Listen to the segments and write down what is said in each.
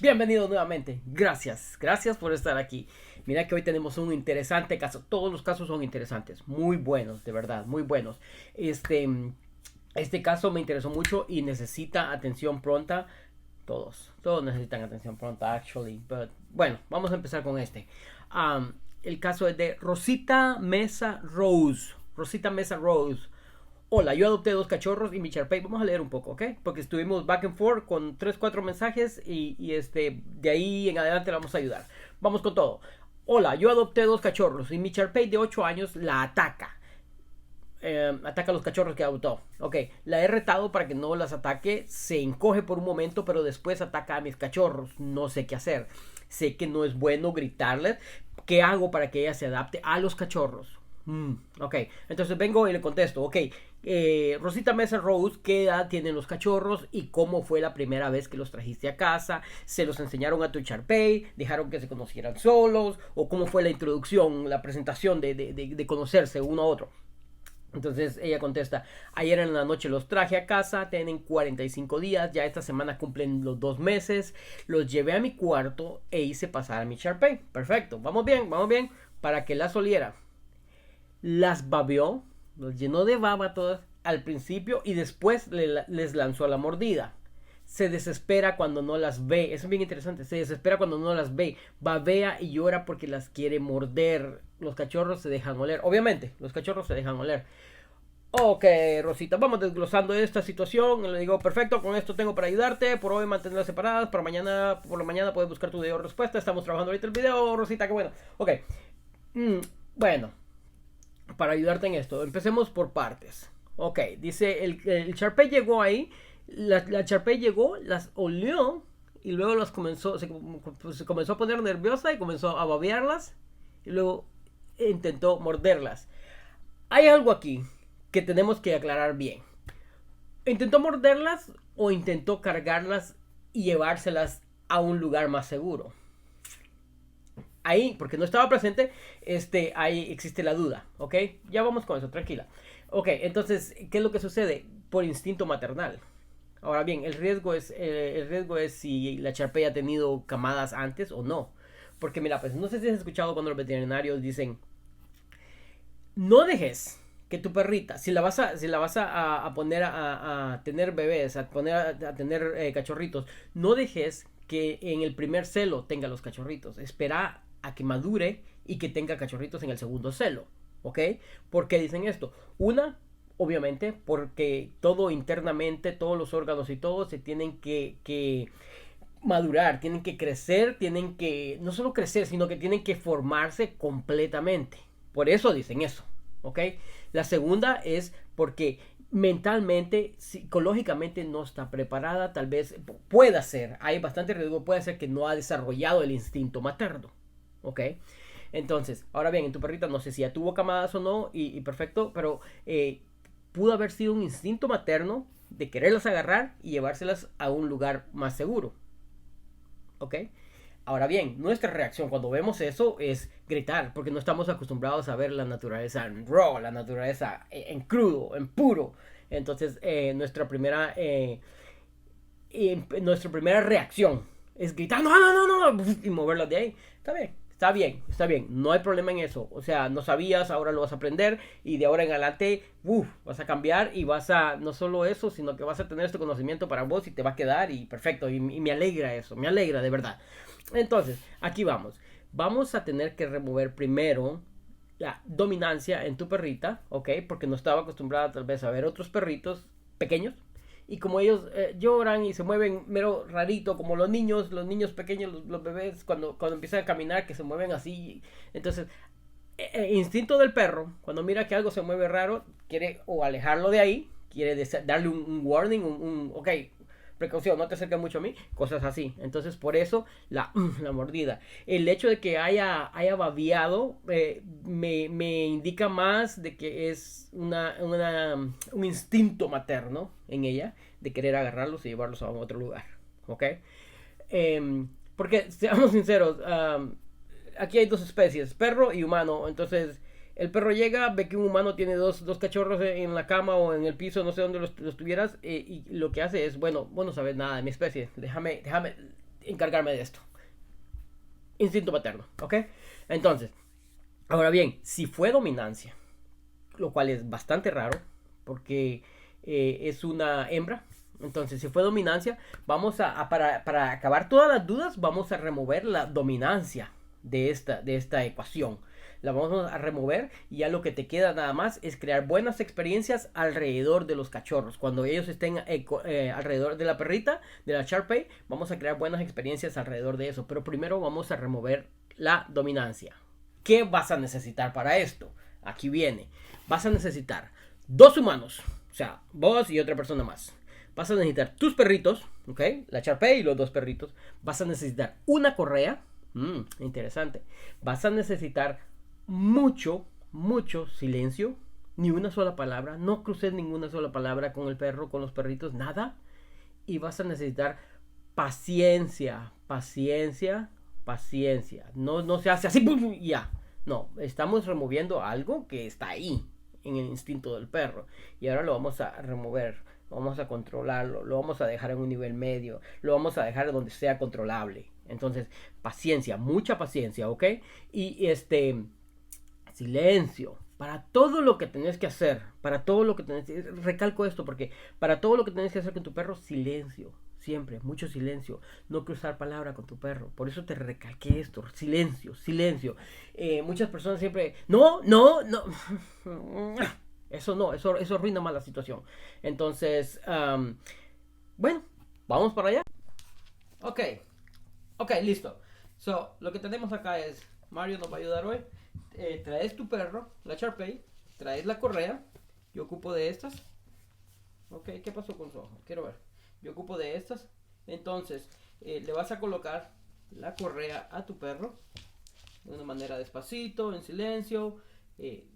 Bienvenido nuevamente. Gracias por estar aquí. Mira que hoy tenemos un interesante caso. Todos los casos son interesantes, muy buenos, de verdad, muy buenos. Este, este caso me interesó mucho y necesita atención pronta. Todos necesitan atención pronta, actually. But, bueno, vamos a empezar con este. El caso es de Rosita Mesa Rose. Rosita Mesa Rose. Hola, yo adopté dos cachorros y mi Charpey. Vamos a leer un poco, ¿ok? Porque estuvimos back and forth con 3 4 mensajes y de ahí en adelante la vamos a ayudar. Vamos con todo. Hola, yo adopté dos cachorros y mi Charpey de 8 años la ataca. Ataca a los cachorros que adoptó. Ok, la he retado para que no las ataque. Se encoge por un momento, pero después ataca a mis cachorros. No sé qué hacer. Sé que no es bueno gritarles. ¿Qué hago para que ella se adapte a los cachorros? Ok, entonces vengo y le contesto. Ok, Rosita Mesa Rose, ¿qué edad tienen los cachorros y cómo fue la primera vez que los trajiste a casa? ¿Se los enseñaron a tu Charpey? ¿Dejaron que se conocieran solos? ¿O cómo fue la introducción, la presentación de conocerse uno a otro? Entonces ella contesta, ayer en la noche los traje a casa, tienen 45 días, ya esta semana cumplen los 2 meses, los llevé a mi cuarto e hice pasar a mi Charpey. Perfecto, vamos bien, para que las oliera. Las babeó, los llenó de baba todas al principio y después les lanzó la mordida. Se desespera cuando no las ve. Eso es bien interesante. Se desespera cuando no las ve. Babea y llora porque las quiere morder. Los cachorros se dejan oler. Obviamente, los cachorros se dejan oler. Ok, Rosita, vamos desglosando esta situación. Le digo, perfecto, con esto tengo para ayudarte. Por hoy mantenerlas separadas. Por la mañana puedes buscar tu video de respuesta. Estamos trabajando ahorita el video, Rosita, qué bueno. Ok. Bueno, para ayudarte en esto, empecemos por partes. Ok, dice, el Charpey llegó ahí. La Charpey llegó, las olió y luego se comenzó a poner nerviosa y comenzó a babearlas y luego intentó morderlas. Hay algo aquí que tenemos que aclarar bien. ¿Intentó morderlas o intentó cargarlas y llevárselas a un lugar más seguro? Ahí, porque no estaba presente, ahí existe la duda, ¿ok? Ya vamos con eso, tranquila. Ok, entonces, ¿qué es lo que sucede? Por instinto maternal. Ahora bien, el riesgo es si la Charpey ha tenido camadas antes o no. Porque mira, pues no sé si has escuchado cuando los veterinarios dicen, no dejes que tu perrita, si la vas a poner a tener bebés, a poner a tener cachorritos, no dejes que en el primer celo tenga los cachorritos. Espera a que madure y que tenga cachorritos en el segundo celo. ¿Ok? ¿Por qué dicen esto? Una, obviamente, porque todo internamente, todos los órganos y todo se tienen que madurar, tienen que crecer, tienen que no solo crecer, sino que tienen que formarse completamente. Por eso dicen eso, ¿ok? La segunda es porque mentalmente, psicológicamente no está preparada, tal vez pueda ser, hay bastante riesgo, puede ser que no ha desarrollado el instinto materno, ¿ok? Entonces, ahora bien, en tu perrita no sé si ya tuvo camadas o no, y perfecto, pero pudo haber sido un instinto materno de quererlas agarrar y llevárselas a un lugar más seguro. ¿Ok? Ahora bien, nuestra reacción cuando vemos eso es gritar, porque no estamos acostumbrados a ver la naturaleza en raw, la naturaleza en crudo, en puro. Entonces, nuestra primera reacción es gritar, no, no, no, no, y moverla de ahí. Está bien, no hay problema en eso. O sea, no sabías, ahora lo vas a aprender y de ahora en adelante, vas a cambiar y vas a, no solo eso, sino que vas a tener este conocimiento para vos y te va a quedar y perfecto. Y me alegra eso, me alegra de verdad. Entonces, aquí vamos. Vamos a tener que remover primero la dominancia en tu perrita, ¿ok? Porque no estaba acostumbrada tal vez a ver otros perritos pequeños y como ellos lloran y se mueven mero rarito, como los niños pequeños, los bebés, cuando empiezan a caminar, que se mueven así. Entonces, instinto del perro, cuando mira que algo se mueve raro, quiere o alejarlo de ahí, quiere darle un warning, ok, precaución, no te acerques mucho a mí, cosas así. Entonces, por eso la mordida. El hecho de que haya babeado me indica más de que es un instinto materno en ella de querer agarrarlos y llevarlos a otro lugar. ¿Ok? Porque, seamos sinceros, aquí hay dos especies, perro y humano. Entonces, el perro llega, ve que un humano tiene dos cachorros en la cama o en el piso, no sé dónde los tuvieras, y lo que hace es, bueno, vos no sabes nada de mi especie, déjame encargarme de esto. Instinto paterno, ¿ok? Entonces, ahora bien, si fue dominancia, lo cual es bastante raro, porque es una hembra. Entonces, si fue dominancia, para acabar todas las dudas, vamos a remover la dominancia de esta ecuación. La vamos a remover y ya lo que te queda nada más es crear buenas experiencias alrededor de los cachorros. Cuando ellos estén alrededor de la perrita, de la Shar-Pei, vamos a crear buenas experiencias alrededor de eso. Pero primero vamos a remover la dominancia. ¿Qué vas a necesitar para esto? Aquí viene. Vas a necesitar 2 humanos, o sea, vos y otra persona más. Vas a necesitar tus perritos, ¿ok? La Shar-Pei y los 2 perritos. Vas a necesitar una correa. Interesante. Vas a necesitar mucho silencio. Ni una sola palabra. No cruces ninguna sola palabra con el perro, con los perritos, nada. Y vas a necesitar paciencia. No se hace así, ¡pum! Ya. No, estamos removiendo algo que está ahí, en el instinto del perro. Y ahora lo vamos a remover, vamos a controlarlo, lo vamos a dejar en un nivel medio, lo vamos a dejar donde sea controlable. Entonces, paciencia, mucha paciencia, ¿ok? Y silencio. Para todo lo que tenés que hacer, recalco esto porque para todo lo que tenés que hacer con tu perro, silencio. Siempre, mucho silencio. No cruzar palabra con tu perro. Por eso te recalqué esto. Silencio. Muchas personas siempre. No. Eso no, eso arruina más la situación. Entonces, bueno, vamos para allá. Ok, listo. So, lo que tenemos acá es, Mario nos va a ayudar hoy. Traes tu perro, la Shar-Pei, traes la correa. Yo ocupo de estas. Ok, ¿qué pasó con su ojo? Quiero ver. Yo ocupo de estas. Entonces, le vas a colocar la correa a tu perro de una manera despacito, en silencio.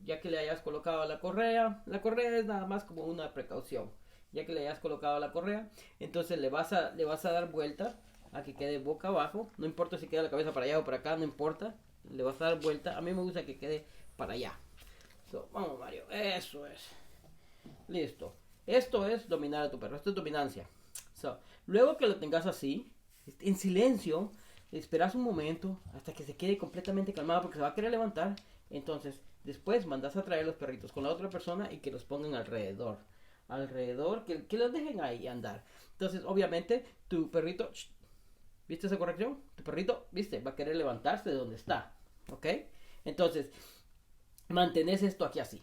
Ya que le hayas colocado la correa es nada más como una precaución. Ya que le hayas colocado la correa, entonces le vas a dar vuelta a que quede boca abajo. No importa si queda la cabeza para allá o para acá, no importa. Le vas a dar vuelta. A mí me gusta que quede para allá. So, vamos, Mario. Eso es. Listo. Esto es dominar a tu perro. Esto es dominancia. So, luego que lo tengas así, en silencio, esperas un momento hasta que se quede completamente calmado porque se va a querer levantar. Entonces, después mandas a traer los perritos con la otra persona y que los pongan alrededor. Que los dejen ahí andar. Entonces, obviamente, tu perrito... ¿Viste esa corrección? Tu perrito, ¿viste? Va a querer levantarse de donde está. ¿Ok? Entonces, mantenés esto aquí así.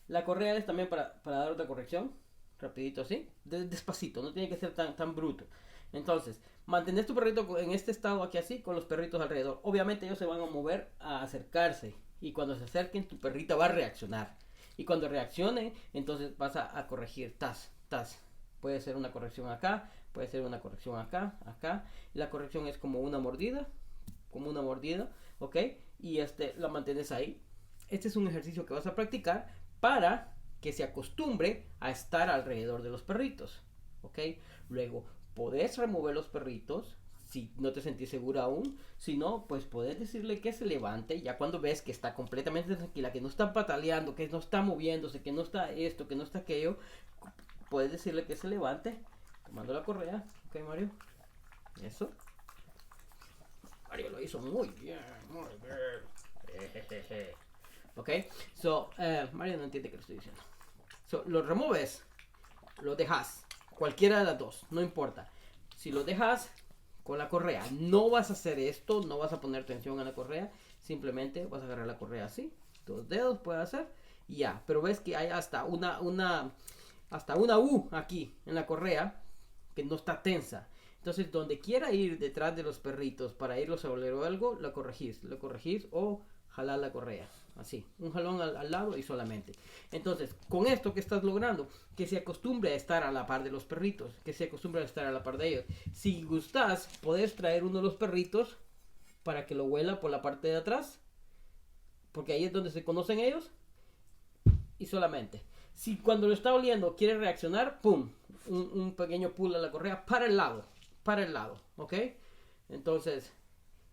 La correa es también para dar otra corrección. Rapidito así. Despacito, no tiene que ser tan bruto. Entonces, mantenés tu perrito en este estado aquí así, con los perritos alrededor. Obviamente ellos se van a mover a acercarse. Y cuando se acerquen, tu perrita va a reaccionar. Y cuando reaccione, entonces vas a corregir. Tas. Puede ser una corrección acá, puede ser una corrección acá. La corrección es como una mordida, ¿ok? Y la mantienes ahí. Este es un ejercicio que vas a practicar para que se acostumbre a estar alrededor de los perritos, ¿ok? Luego, podés remover los perritos si no te sentís segura aún. Si no, pues podés decirle que se levante. Ya cuando ves que está completamente tranquila, que no está pataleando, que no está moviéndose, que no está esto, que no está aquello, puedes decirle que se levante tomando la correa. Ok, Mario. Eso. Mario lo hizo muy bien. Ok. So, Mario no entiende qué le estoy diciendo. So, lo removes. Lo dejas. Cualquiera de las dos. No importa. Si lo dejas con la correa, no vas a hacer esto. No vas a poner tensión a la correa. Simplemente vas a agarrar la correa así. 2 dedos puedes hacer. Y ya. Pero ves que hay hasta una U aquí en la correa que no está tensa. Entonces, donde quiera ir detrás de los perritos para irlos a oler o algo, lo corregís o jalar la correa. Así, un jalón al lado y solamente. Entonces, con esto que estás logrando, que se acostumbre a estar a la par de los perritos, que se acostumbre a estar a la par de ellos. Si gustas, podés traer uno de los perritos para que lo huela por la parte de atrás, porque ahí es donde se conocen ellos, y solamente. Si cuando lo está oliendo quiere reaccionar, pum, un pequeño pull a la correa para el lado, ¿ok? Entonces,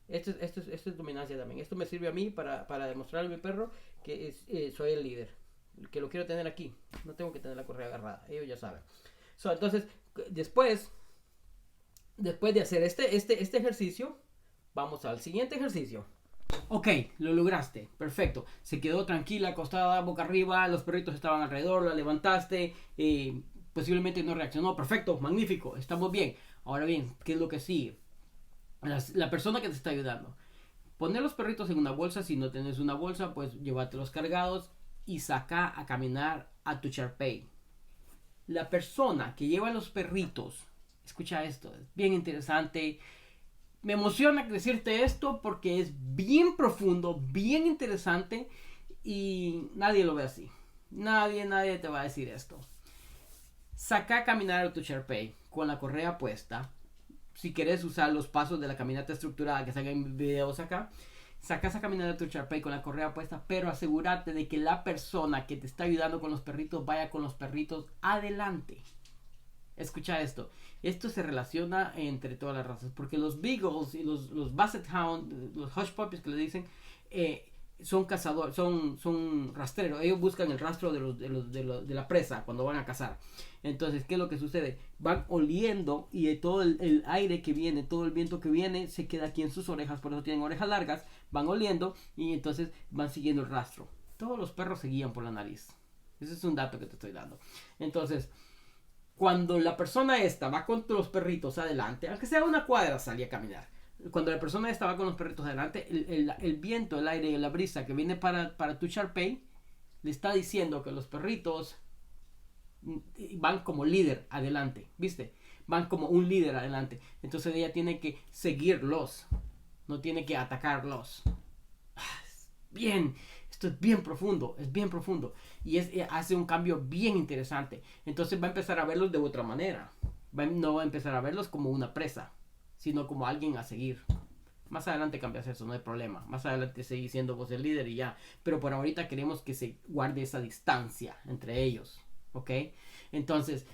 esto es dominancia también. Esto me sirve a mí para demostrarle a mi perro que soy el líder, que lo quiero tener aquí. No tengo que tener la correa agarrada, ellos ya saben. Entonces, después Después de hacer este ejercicio, vamos al siguiente ejercicio. Ok, lo lograste, perfecto. Se quedó tranquila, acostada, boca arriba, los perritos estaban alrededor, la levantaste, posiblemente no reaccionó, perfecto, magnífico, estamos bien. Ahora bien, ¿qué es lo que sigue? La persona que te está ayudando. Poner los perritos en una bolsa, si no tienes una bolsa, pues llévatelos cargados y saca a caminar a tu Shar-Pei. La persona que lleva los perritos, escucha esto, es bien interesante. Me emociona decirte esto porque es bien profundo, bien interesante y nadie lo ve así. Nadie te va a decir esto. Saca a caminar a tu Shar-Pei con la correa puesta. Si quieres usar los pasos de la caminata estructurada que salgan videos acá, sacas a caminar a tu Shar-Pei con la correa puesta, pero asegúrate de que la persona que te está ayudando con los perritos vaya con los perritos adelante. Escucha esto. Esto se relaciona entre todas las razas. Porque los Beagles y los Basset Hound, los Hush Puppies que le dicen, son cazadores, son rastreros. Ellos buscan el rastro de la presa cuando van a cazar. Entonces, ¿qué es lo que sucede? Van oliendo y todo el aire que viene, todo el viento que viene, se queda aquí en sus orejas. Por eso tienen orejas largas. Van oliendo y entonces van siguiendo el rastro. Todos los perros se guían por la nariz. Ese es un dato que te estoy dando. Entonces, cuando la persona esta va con los perritos adelante, aunque sea una cuadra, salía a caminar. Cuando la persona esta va con los perritos adelante, el viento, el aire, la brisa que viene para tu Shar-Pei le está diciendo que los perritos van como líder adelante, ¿viste? Van como un líder adelante. Entonces ella tiene que seguirlos, no tiene que atacarlos. Bien, esto es bien profundo, es bien profundo y hace un cambio bien interesante. Entonces va a empezar a verlos de otra manera. No va a empezar a verlos como una presa, sino como alguien a seguir. Más adelante cambias eso, no hay problema. Más adelante seguís siendo vos el líder y ya. Pero por ahorita queremos que se guarde esa distancia entre ellos, ¿ok? Entonces,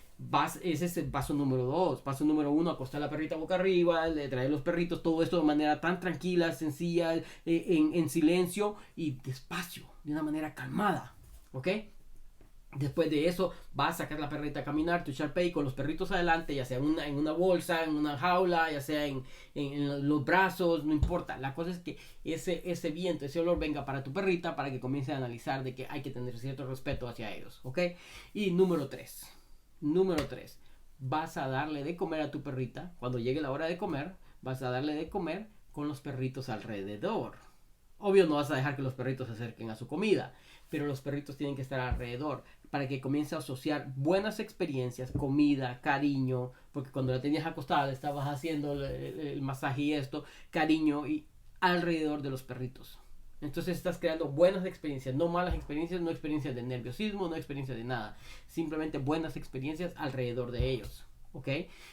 ese es el paso número 2. Paso número 1, acostar a la perrita boca arriba, le traer los perritos, todo esto de manera tan tranquila, sencilla, en silencio y despacio, de una manera calmada, ¿ok? Después de eso, vas a sacar la perrita a caminar, tu Shar-Pei con los perritos adelante, ya sea en una bolsa, en una jaula, ya sea en los brazos, no importa. La cosa es que ese viento, ese olor venga para tu perrita para que comience a analizar de que hay que tener cierto respeto hacia ellos, ¿ok? Y número 3, vas a darle de comer a tu perrita. Cuando llegue la hora de comer, vas a darle de comer con los perritos alrededor. Obvio no vas a dejar que los perritos se acerquen a su comida, pero los perritos tienen que estar alrededor para que comience a asociar buenas experiencias, comida, cariño, porque cuando la tenías acostada le estabas haciendo el masaje y esto, cariño y alrededor de los perritos. Entonces estás creando buenas experiencias, no malas experiencias, no experiencias de nerviosismo, no experiencias de nada, simplemente buenas experiencias alrededor de ellos. ¿Ok?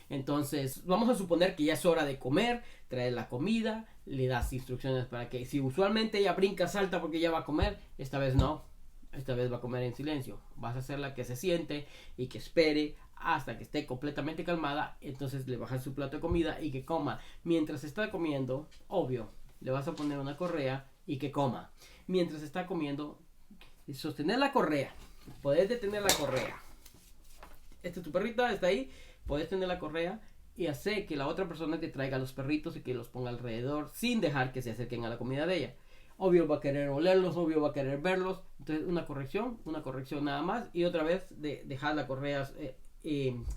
Entonces, vamos a suponer que ya es hora de comer, traes la comida, le das instrucciones para que, si usualmente ella brinca, salta porque ya va a comer, esta vez no, esta vez va a comer en silencio. Vas a hacerla que se siente y que espere hasta que esté completamente calmada, entonces le bajas su plato de comida y que coma. Mientras está comiendo, obvio, le vas a poner una correa y que coma. Mientras está comiendo, sostener la correa, podés detener la correa. Tu perrita está ahí, puedes tener la correa y hacer que la otra persona te traiga los perritos y que los ponga alrededor sin dejar que se acerquen a la comida de ella. Obvio va a querer olerlos, obvio va a querer verlos. Entonces una corrección nada más y otra vez dejar la correa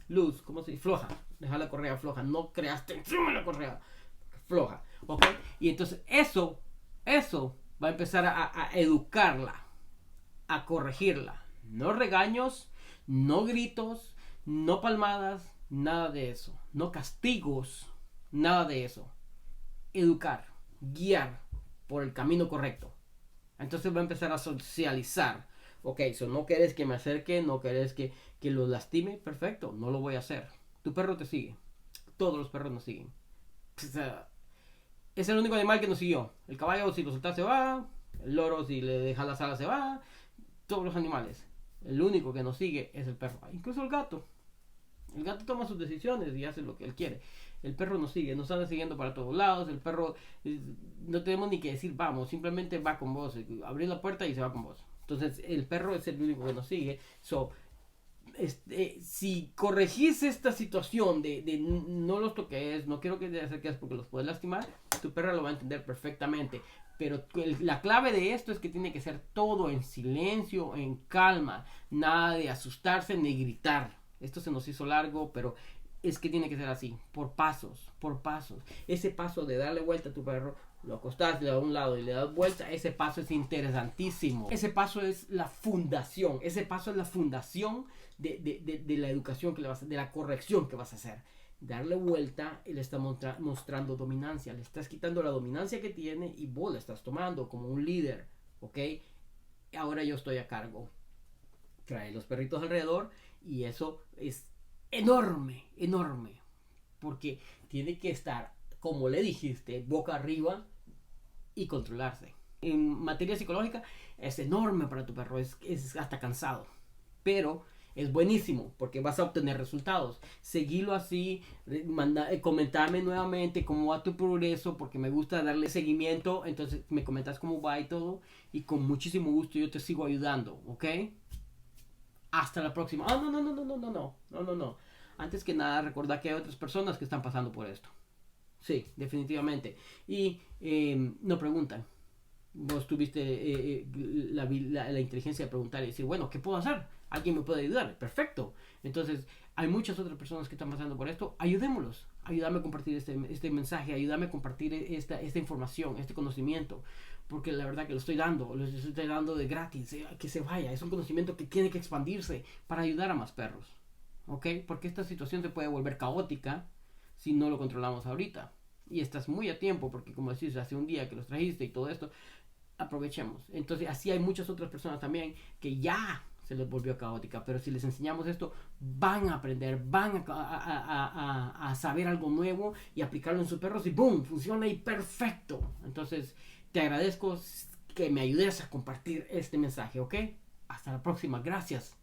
loose, ¿cómo se dice? Floja. Dejar la correa floja, no creaste encima la correa floja, ¿ok? Y entonces eso va a empezar a educarla, a corregirla. No regaños, no gritos, no palmadas, nada de eso. No castigos, nada de eso. Educar, guiar por el camino correcto. Entonces va a empezar a socializar. Ok, no querés que me acerque, no querés que lo lastime, perfecto, no lo voy a hacer. Tu perro te sigue. Todos los perros nos siguen. O sea, es el único animal que nos siguió. El caballo, si lo soltas, se va. El loro, si le dejas las alas, se va. Todos los animales. El único que nos sigue es el perro. Incluso el gato. El gato toma sus decisiones y hace lo que él quiere. El perro nos sigue, nos anda siguiendo para todos lados. El perro, no tenemos ni que decir vamos, simplemente va con vos. Abrir la puerta y se va con vos. Entonces el perro es el único que nos sigue. Si corregís esta situación de no los toques, no quiero que te acerques porque los puedes lastimar, tu perra lo va a entender perfectamente. Pero la clave de esto es que tiene que ser todo en silencio, en calma, nada de asustarse ni gritar. Esto se nos hizo largo, pero es que tiene que ser así, por pasos, por pasos. Ese paso de darle vuelta a tu perro, lo acostás de un lado y le das vuelta, ese paso es interesantísimo. Ese paso es la fundación, ese paso es la fundación de la educación que le vas a hacer, de la corrección que vas a hacer. Darle vuelta y le está mostrando dominancia, le estás quitando la dominancia que tiene y vos la estás tomando como un líder, ¿ok? Ahora yo estoy a cargo. Trae los perritos alrededor y eso es enorme, enorme, porque tiene que estar, como le dijiste, boca arriba y controlarse. En materia psicológica es enorme para tu perro, es hasta cansado, pero es buenísimo porque vas a obtener resultados. Seguilo así, comentarme nuevamente cómo va tu progreso, porque me gusta darle seguimiento. Entonces me comentas cómo va y todo, y con muchísimo gusto yo te sigo ayudando, ¿ok? Hasta la próxima. Ah, no, no, no, no, no, no, no, no, no, no. Antes que nada, recordad que hay otras personas que están pasando por esto. Sí, definitivamente. Y no preguntan. Vos tuviste la inteligencia de preguntar y decir, bueno, ¿qué puedo hacer? ¿Alguien me puede ayudar? Perfecto. Entonces, hay muchas otras personas que están pasando por esto. Ayudémoslos. Ayúdame a compartir este mensaje. Ayúdame a compartir esta información, este conocimiento. Porque la verdad que lo estoy dando. Lo estoy dando de gratis. Que se vaya. Es un conocimiento que tiene que expandirse para ayudar a más perros. ¿Ok? Porque esta situación se puede volver caótica si no lo controlamos ahorita. Y estás muy a tiempo porque, como decís, hace un día que los trajiste y todo esto, aprovechemos. Entonces, así hay muchas otras personas también que ya se les volvió caótica, pero si les enseñamos esto, van a aprender, van a saber algo nuevo y aplicarlo en sus perros y ¡boom! Funciona y perfecto. Entonces, te agradezco que me ayudes a compartir este mensaje, ¿ok? Hasta la próxima, gracias.